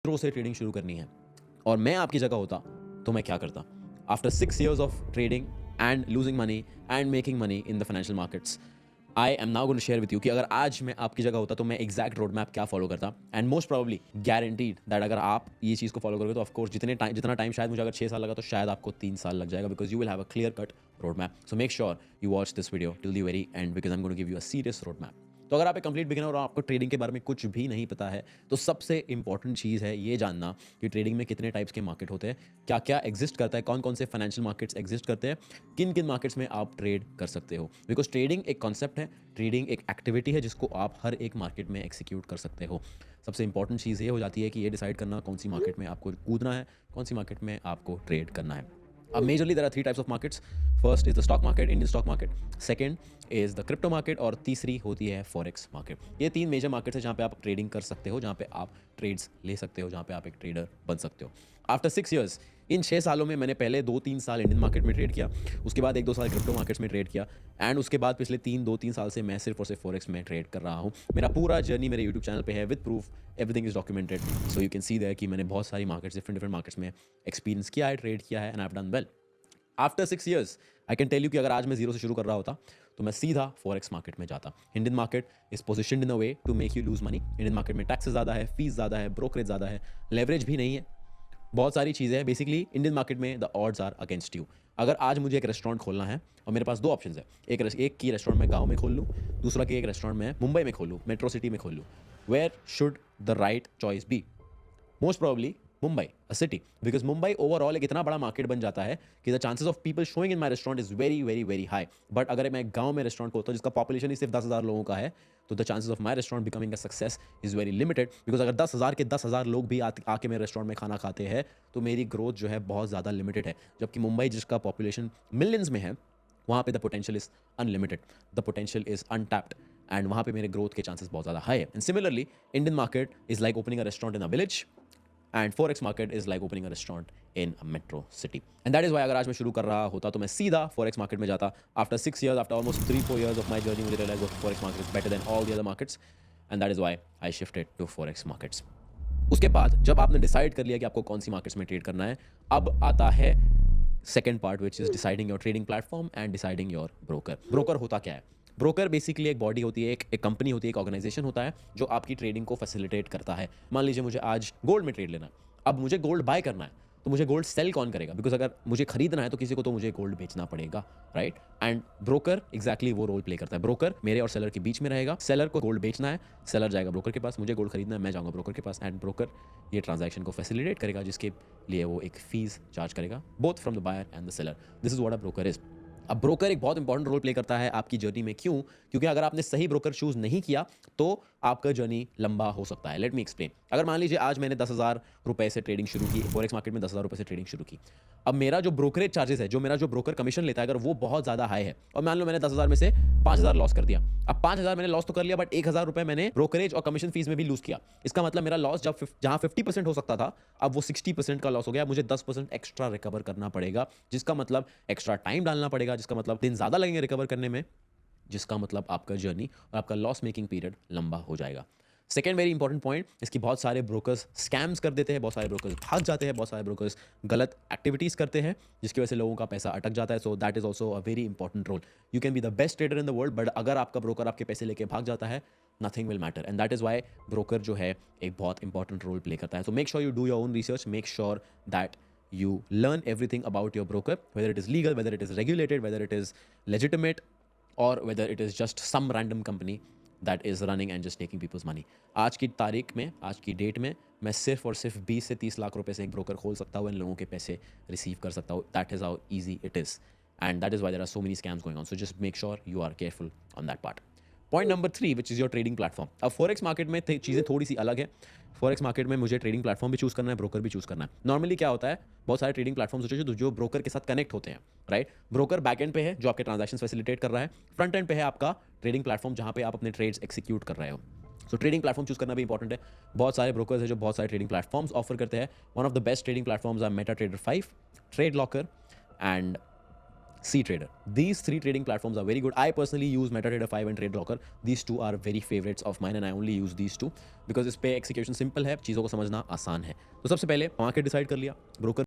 Zero से trading शुरू करनी है और मैं आपकी जगह होता तो मैं क्या करता? After 6 years of trading and losing money and making money in the financial markets, I am now going to share with you कि अगर आज मैं आपकी जगह होता तो मैं एग्जैक्ट रोड मैप क्या फॉलो करता and most probably guaranteed that अगर आप ये चीज़ को फॉलो करोगे तो ऑफकोर्स जितना टाइम शायद मुझे अगर 6 साल लगा तो शायद आपको 3 साल लग जाएगा because you will have a clear cut road map. So make sure you watch this video till the very end because I am going to give you a serious road map. तो अगर आप एक complete beginner और आपको trading के बारे में कुछ भी नहीं पता है तो सबसे इंपॉर्टेंट चीज़ है ये जानना कि ट्रेडिंग में कितने टाइप्स के मार्केट होते हैं, क्या क्या एग्जिस्ट करता है, कौन कौन से फाइनेंशियल मार्केट्स एग्जिस्ट करते हैं, किन किन मार्केट्स में आप ट्रेड कर सकते हो. बिकॉज ट्रेडिंग एक कॉन्सेप्ट है, ट्रेडिंग एक एक्टिविटी है जिसको आप हर एक मार्केट में एक्सिक्यूट कर सकते हो. सबसे इंपॉर्टेंट चीज़ ये हो जाती है कि ये डिसाइड करना कौन सी मार्केट में आपको कूदना है, कौन सी मार्केट में आपको ट्रेड करना है. अब majorly there are 3 types of markets. First is the stock market, Indian stock market. Second is the crypto market और तीसरी होती है फॉरेक्स मार्केट. ये 3 मेजर मार्केट्स है जहाँ पे आप ट्रेडिंग कर सकते हो, जहाँ पे आप ट्रेड्स ले सकते हो, जहाँ पे आप एक ट्रेडर बन सकते हो. आफ्टर 6 years, इन 6 सालों में मैंने पहले 2-3 साल इंडियन मार्केट में ट्रेड किया, उसके बाद 1-2 साल क्रिप्टो मार्केट्स में ट्रेड किया एंड उसके बाद पिछले 2-3 साल से मैं सिर्फ और सिर्फ फॉरेक्स में ट्रेड कर रहा हूँ. मेरा पूरा जर्नी मेरे यूट्यूब चैनल पे है with proof, everything is documented. So you can see there कि मैंने बहुत सारी मार्केट्स डिफरेंट मार्केट्स में एक्सपीरियंस किया है, ट्रेड किया है and I have done well. After 6 years I can tell you कि अगर आज मैं जीरो से शुरू कर रहा होता तो मैं सीधा फॉरेक्स मार्केट में जाता. Indian market is positioned in a way to make you lose money. Indian market में टैक्सेस ज़्यादा है, फीस ज़्यादा है, ब्रोकरेज ज़्यादा है, लेवरेज भी नहीं है, बहुत सारी चीज़ें हैं. बेसिकली इंडियन मार्केट में the odds are against you. अगर आज मुझे एक रेस्टोरेंट खोलना है और मेरे पास 2 ऑप्शन है, एक की रेस्टोरेंट मैं गाँव में खोल लूँ, दूसरा की एक रेस्टोरेंट मैं मुंबई में खोल लूँ, मेट्रो सिटी में खोल लूँ. Where should the right choice be? Most probably Mumbai, a city, because Mumbai overall एक इतना बड़ा मार्केट बन जाता है कि the chances of people showing in my restaurant is very very very high. But अगर मैं गांव में रेस्टोरेंट खोलता हूँ जिसका पॉपुलेशन ही सिर्फ 10,000 लोगों का है तो the chances of my restaurant becoming a success is very limited. Because अगर 10,000 के 10,000 लोग भी आके मेरे रेस्टोरेंट में खाना खाते हैं तो मेरी ग्रोथ जो है बहुत ज़्यादा लिमिटेड है. जबकि मुंबई जिसका पॉपुलेशन मिलियंस में है वहाँ पे the potential is unlimited, the potential is untapped and वहाँ पे मेरे ग्रोथ के चांसेस बहुत ज़्यादा हाई है. And similarly Indian market is like opening a restaurant in a village and forex market is like opening a restaurant in a metro city. And that is why अगर आज मैं शुरू कर रहा होता तो मैं सीधा फॉरेक्स मार्केट में जाता. After 6 years, after almost 3-4 years of my journey मुझे रियलाइज हुआ forex market is better than all the other markets and that is why I shifted to forex markets. उसके बाद जब आपने डिसाइड कर लिया कि आपको कौन सी मार्केट्स में ट्रेड करना है, अब आता है second part which is deciding your trading platform and deciding your broker. Broker होता क्या है? ब्रोकर बेसिकली एक बॉडी होती है, एक कंपनी होती है, एक ऑर्गेनाइजेशन होता है जो आपकी ट्रेडिंग को फैसिलिटेट करता है. मान लीजिए मुझे आज गोल्ड में ट्रेड लेना है, अब मुझे गोल्ड बाय करना है तो मुझे गोल्ड सेल कौन करेगा? बिकॉज अगर मुझे खरीदना है तो किसी को तो मुझे गोल्ड बेचना पड़ेगा, राइट? एंड ब्रोकर एग्जैक्टली वो रोल प्ले करता है. ब्रोकर मेरे और सेलर के बीच में रहेगा. सेलर को गोल्ड बेचना है, सेलर जाएगा ब्रोकर के पास, मुझे गोल्ड खरीदना है, मैं जाऊंगा ब्रोकर के पास एंड ब्रोकर ये ट्रांजैक्शन को फैसिलिटेट करेगा जिसके लिए वो एक फीस चार्ज करेगा both from the buyer and the seller. This is what a broker is. अब ब्रोकर एक बहुत इंपॉर्टेंट रोल प्ले करता है आपकी जर्नी में. क्यों? क्योंकि अगर आपने सही ब्रोकर चूज नहीं किया तो आपका जर्नी लंबा हो सकता है. Let me explain. अगर मान लीजिए आज मैंने 10,000 रुपए से ट्रेडिंग शुरू की, फॉरेक्स मार्केट में 10,000 रुपए से ट्रेडिंग शुरू की. अब मेरा जो ब्रोकरेज चार्जेस है, जो मेरा जो ब्रोकर कमीशन लेता है, अगर वो बहुत ज्यादा हाई है और मान लो मैंने 10,000 में से 5,000 लॉस कर दिया. अब 5,000 मैंने लॉस तो कर लिया बट 1,000 रुपए मैंने ब्रोकरेज और कमीशन फीस में भी लूज किया. इसका मतलब मेरा लॉस जहां 50% हो सकता था अब वो 60% का लॉस हो गया. मुझे 10% एक्स्ट्रा रिकवर करना पड़ेगा, जिसका मतलब एक्स्ट्रा टाइम डालना पड़ेगा, जिसका मतलब दिन ज्यादा लगेंगे रिकवर करने में, जिसका मतलब आपका जर्नी और आपका लॉस मेकिंग पीरियड लंबा हो जाएगा. सेकेंड वेरी इंपॉर्टेंट पॉइंट, इसकी बहुत सारे ब्रोकर्स स्कैम्स कर देते हैं, बहुत सारे ब्रोकर्स भाग जाते हैं, बहुत सारे ब्रोकर्स गलत एक्टिविटीज़ करते हैं जिसकी वजह से लोगों का पैसा अटक जाता है. So that is also a very important role. You can be the best trader in the world but अगर आपका ब्रोकर आपके पैसे लेके भाग जाता है, nothing will matter. And that is why broker जो है एक बहुत इंपॉर्टेंट रोल प्ले करता है. So make sure you do your own research, make sure that you learn everything about your broker, whether it is legal, whether it is regulated, whether it is legitimate, or whether it is just some random company that is running and just taking people's money. आज की तारीख में, आज की date में मैं सिर्फ और सिर्फ 20 से 30 लाख रुपए से एक ब्रोकर खोल सकता हूँ, इन लोगों के पैसे रिसीव कर सकता हूँ. That is how easy it is and that is why there are so many scams going on. So just make sure you are careful on that part. Point number 3 which is your trading platform. अब forex market में चीज़ें थोड़ी सी अलग है. Forex market में मुझे trading platform भी choose करना है, ब्रोकर भी चूज़ करना है. नॉर्मली क्या होता है, बहुत सारे ट्रेडिंग प्लेटफॉर्म्स होते हैं जो ब्रोकर के साथ कनेक्ट होते हैं, राइट? ब्रोकर बैक एंड पे है जो आपके ट्रांजैक्शन फैसिलिटेट कर रहा है, फ्रंट एंड पे है आपका ट्रेडिंग प्लेटफॉर्म जहाँ पे आप अपने ट्रेड्स एक्सिक्यूट कर रहे हो. सो ट्रेडिंग प्लेटफॉर्म चूज़ करना भी इंपॉर्टेंट है. बहुत सारे ब्रोकर्स हैं जो बहुत सारे ट्रेडिंग प्लेटफॉर्म्स ऑफर करते हैं. One of the best trading platforms are meta trader 5, trade locker and C Trader. These three trading platforms are very good. I personally use MetaTrader 5 and TradeLocker. These two are very favorites of mine and I only use these two because इस पे execution simple है, चीज़ों को समझना आसान है. तो सबसे पहले मार्केट डिसाइड कर लिया, ब्रोकर